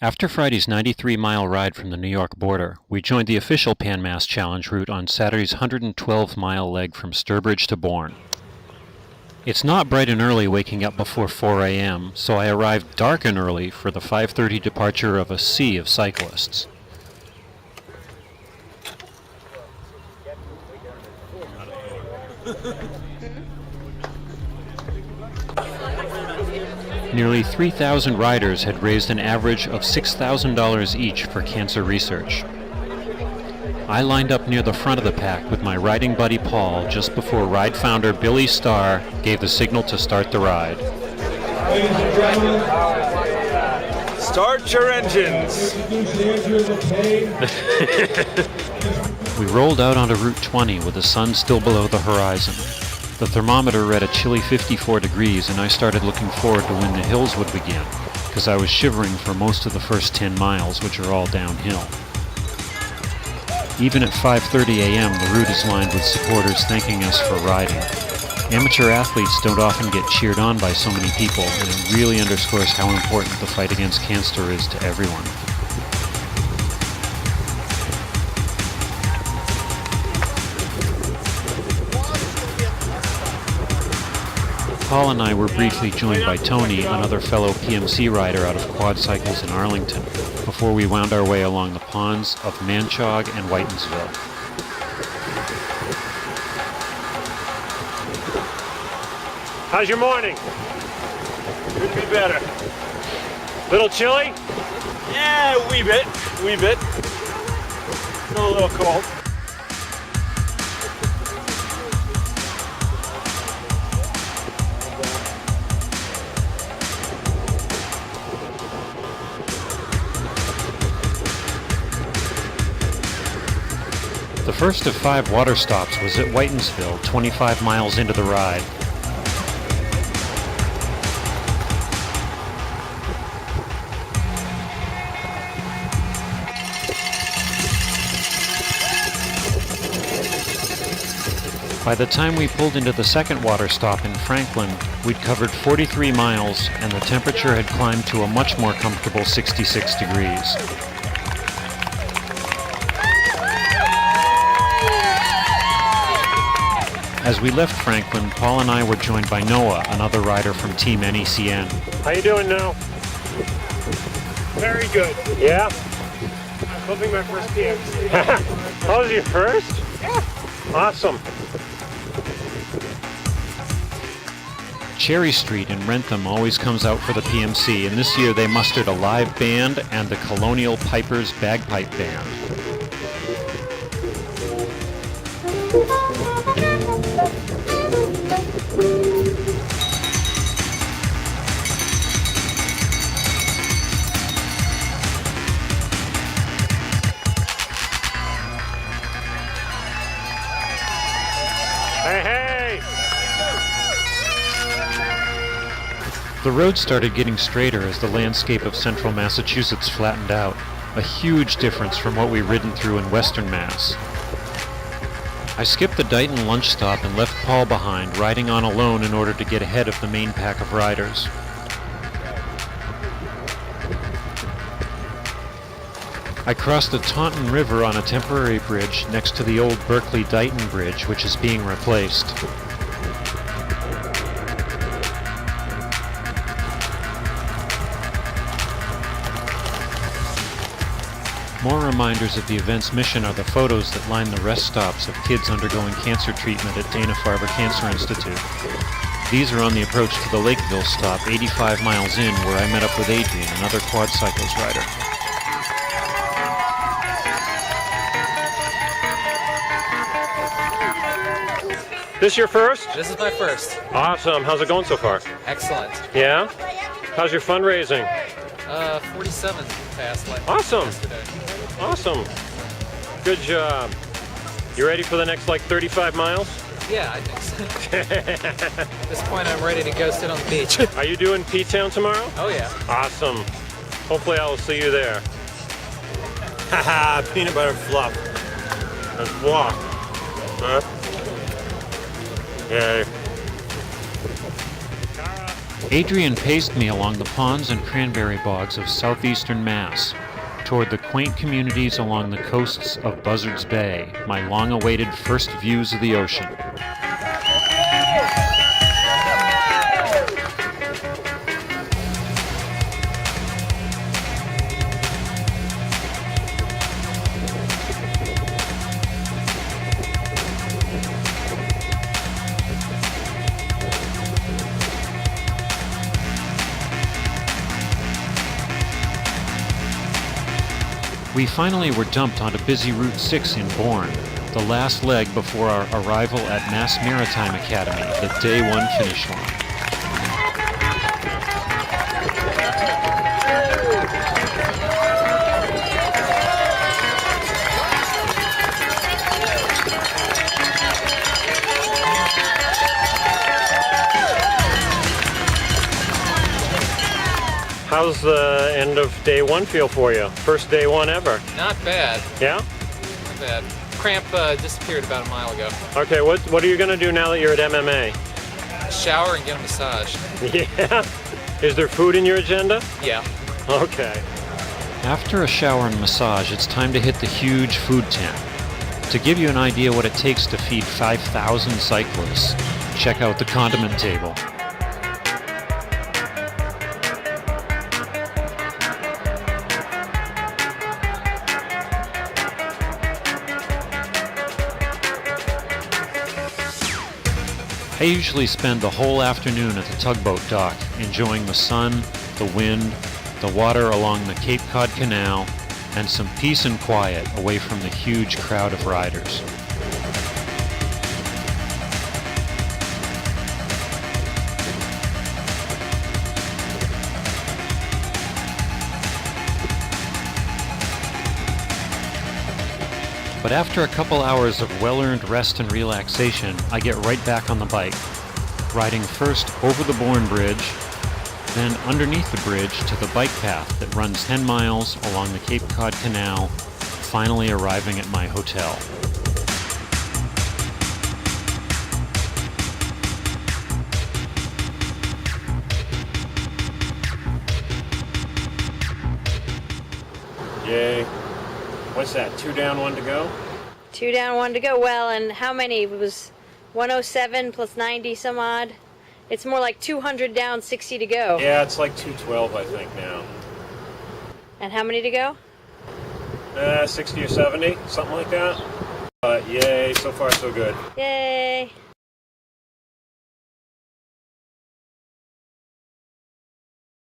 After Friday's 93-mile ride from the New York border, we joined the official Pan Mass Challenge route on Saturday's 112-mile leg from Sturbridge to Bourne. It's not bright and early waking up before 4 a.m., so I arrived dark and early for the 5:30 departure of a sea of cyclists. Nearly 3,000 riders had raised an average of $6,000 each for cancer research. I lined up near the front of the pack with my riding buddy Paul just before ride founder Billy Starr gave the signal to start the ride. Ladies and gentlemen, start your engines. We rolled out onto Route 20 with the sun still below the horizon. The thermometer read a chilly 54 degrees, and I started looking forward to when the hills would begin, because I was shivering for most of the first 10 miles, which are all downhill. Even at 5:30 a.m., the route is lined with supporters thanking us for riding. Amateur athletes don't often get cheered on by so many people, and it really underscores how important the fight against cancer is to everyone. Paul and I were briefly joined by Tony, another fellow PMC rider out of Quad Cycles in Arlington, before we wound our way along the ponds of Manchog and Whitensville. How's your morning? Could be better. Little chilly? Yeah, a wee bit. Still a little cold. The first of 5 water stops was at Whitensville, 25 miles into the ride. By the time we pulled into the second water stop in Franklin, we'd covered 43 miles and the temperature had climbed to a much more comfortable 66 degrees. As we left Franklin, Paul and I were joined by Noah, another rider from Team NECN. How you doing now? Very good. Yeah? I'm hoping my first PMC. That was your first? Yeah. Awesome. Cherry Street in Rentham always comes out for the PMC, and this year they mustered a live band and the Colonial Pipers Bagpipe Band. Hey! The road started getting straighter as the landscape of central Massachusetts flattened out, a huge difference from what we'd ridden through in western Mass. I skipped the Dighton lunch stop and left Paul behind, riding on alone in order to get ahead of the main pack of riders. I crossed the Taunton River on a temporary bridge next to the old Berkeley-Dighton Bridge, which is being replaced. More reminders of the event's mission are the photos that line the rest stops of kids undergoing cancer treatment at Dana-Farber Cancer Institute. These are on the approach to the Lakeville stop 85 miles in, where I met up with Adrian, another Quad Cycles rider. This your first? This is my first. Awesome. How's it going so far? Excellent. Yeah? How's your fundraising? 47 passed Awesome. yesterday. Awesome. Good job. You ready for the next 35 miles? Yeah, I think so. At this point, I'm ready to go sit on the beach. Are you doing P-Town tomorrow? Oh, yeah. Awesome. Hopefully I will see you there. Haha, peanut butter fluff. Let's walk. Huh? Yay. Adrian paced me along the ponds and cranberry bogs of southeastern Mass, toward the quaint communities along the coasts of Buzzards Bay, my long-awaited first views of the ocean. We finally were dumped onto busy Route 6 in Bourne, the last leg before our arrival at Mass Maritime Academy, the day one finish line. How's the end of day one feel for you? First day one ever. Not bad. Yeah? Not bad. Cramp disappeared about a mile ago. Okay, what are you gonna do now that you're at MMA? Shower and get a massage. Yeah? Is there food in your agenda? Yeah. Okay. After a shower and massage, it's time to hit the huge food tent. To give you an idea what it takes to feed 5,000 cyclists, check out the condiment table. I usually spend the whole afternoon at the tugboat dock, enjoying the sun, the wind, the water along the Cape Cod Canal, and some peace and quiet away from the huge crowd of riders. But after a couple hours of well-earned rest and relaxation, I get right back on the bike, riding first over the Bourne Bridge, then underneath the bridge to the bike path that runs 10 miles along the Cape Cod Canal, finally arriving at my hotel. Yay. What's that, 2 down, 1 to go? 2 down, 1 to go. Well, and how many? It was 107 plus 90 some odd. It's more like 200 down, 60 to go. Yeah, it's like 212, I think, now. And how many to go? 60 or 70, something like that. Yay, so far so good. Yay.